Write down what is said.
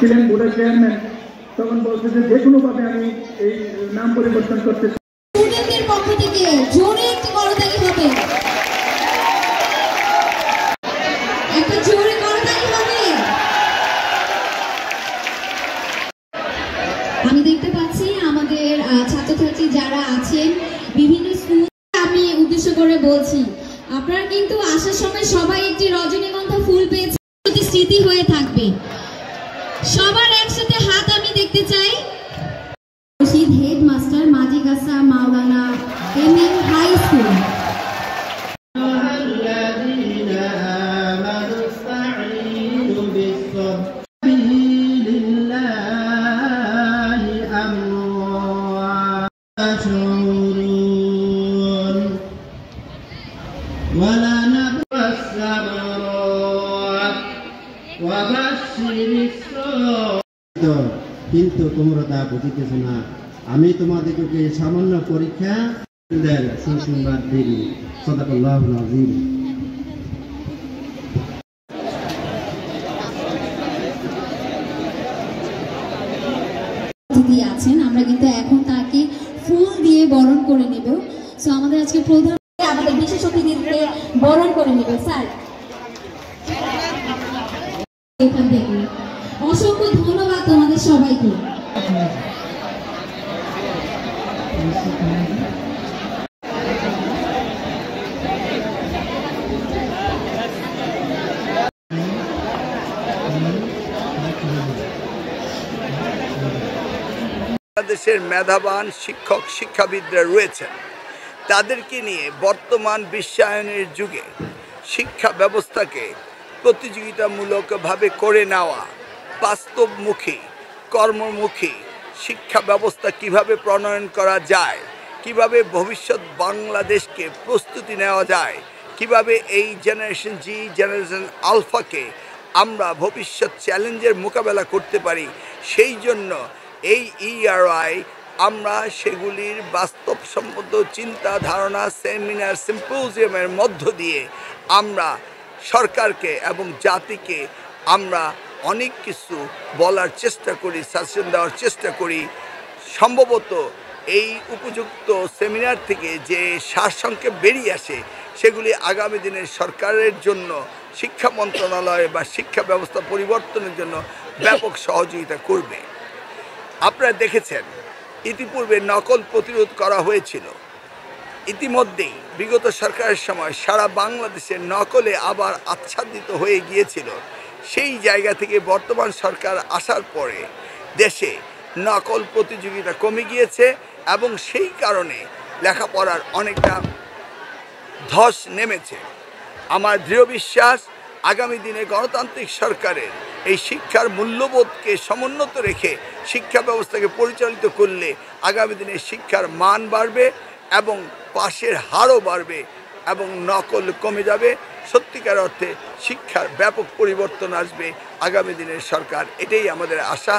ছিলেন বোর্ডের চেয়ারম্যান, তখন বলছে যে কোনোভাবে আমি এই নাম পরিবর্তন করতে চাই। স্টুডেন্টদের পক্ষ থেকে জোরে একটি করতালি হবে, একটা জোরে করতালি হবে। আমি দেখতে পাচ্ছি আমাদের ছাত্রছাত্রী যারা আছেন বিভিন্ন স্কুল, আমি উদ্দেশ্য করে বলছি আপনারা কিন্তু আসার সময় সবাই একটি রজনীগন্ধা ফুল পেয়েছে, স্মৃতি হয়ে থাকবে। সবার একসাথে হাত আমি দেখতে চাই। হেডমাস্টার মাজিগাসা মাওলানা এমএম হাই স্কুল। কিন্তু তোমরা তা বুঝিতেছ না, আমি তোমাদেরকে সামান্য পরীক্ষা সুসংবাদ দিই। সাদাকাল্লাহুল আযীম। আছেন, আমরা কিন্তু এখন তাকে ফুল দিয়ে বরণ করে নেব। সো আমাদের আজকে প্রধান আমাদের বিশেষ অতিথিকে বরণ করে নেবে স্যার। এখান থেকে অসংখ্য ধন্যবাদ তোমাদের সবাইকে। বাংলাদেশের মেধাবান শিক্ষক শিক্ষাবিদরা রয়েছেন, তাদেরকে নিয়ে বর্তমান বিশ্বায়নের যুগে শিক্ষা ব্যবস্থাকে প্রতিযোগিতামূলকভাবে করে নেওয়া, বাস্তবমুখী কর্মমুখী শিক্ষা ব্যবস্থা কিভাবে প্রণয়ন করা যায়, কিভাবে ভবিষ্যৎ বাংলাদেশকে প্রস্তুতি নেওয়া যায়, কিভাবে এই জেনারেশন জি, জেনারেশন আলফাকে আমরা ভবিষ্যৎ চ্যালেঞ্জের মোকাবেলা করতে পারি, সেই জন্য এই ERI আমরা সেগুলির বাস্তবসম্মত চিন্তা ধারণা সেমিনার সিম্পোজিয়ামের মধ্য দিয়ে আমরা সরকারকে এবং জাতিকে আমরা অনেক কিছু বলার চেষ্টা করি, সাজেশন দেওয়ার চেষ্টা করি। সম্ভবত এই উপযুক্ত সেমিনার থেকে যে সারসংক্ষেপ বেরিয়ে আসে সেগুলি আগামী দিনের সরকারের জন্য শিক্ষা মন্ত্রণালয় বা শিক্ষা ব্যবস্থা পরিবর্তনের জন্য ব্যাপক সহযোগিতা করবে। আপনারা দেখেছেন ইতিপূর্বে নকল প্রতিরোধ করা হয়েছিল। ইতিমধ্যেই বিগত সরকারের সময় সারা বাংলাদেশে নকলে আবার আচ্ছাদিত হয়ে গিয়েছিল। সেই জায়গা থেকে বর্তমান সরকার আসার পরে দেশে নকল প্রতিযোগিতা কমে গিয়েছে এবং সেই কারণে লেখাপড়ার অনেকটা ধস নেমেছে। আমার দৃঢ় বিশ্বাস আগামী দিনে গণতান্ত্রিক সরকারের এই শিক্ষার মূল্যবোধকে সমুন্নত রেখে শিক্ষা ব্যবস্থাকে পরিচালিত করলে আগামী দিনে শিক্ষার মান বাড়বে এবং পাশের হারও বাড়বে এবং নকল কমে যাবে। সত্যিকার অর্থে শিক্ষার ব্যাপক পরিবর্তন আসবে আগামী দিনের সরকার, এটাই আমাদের আশা।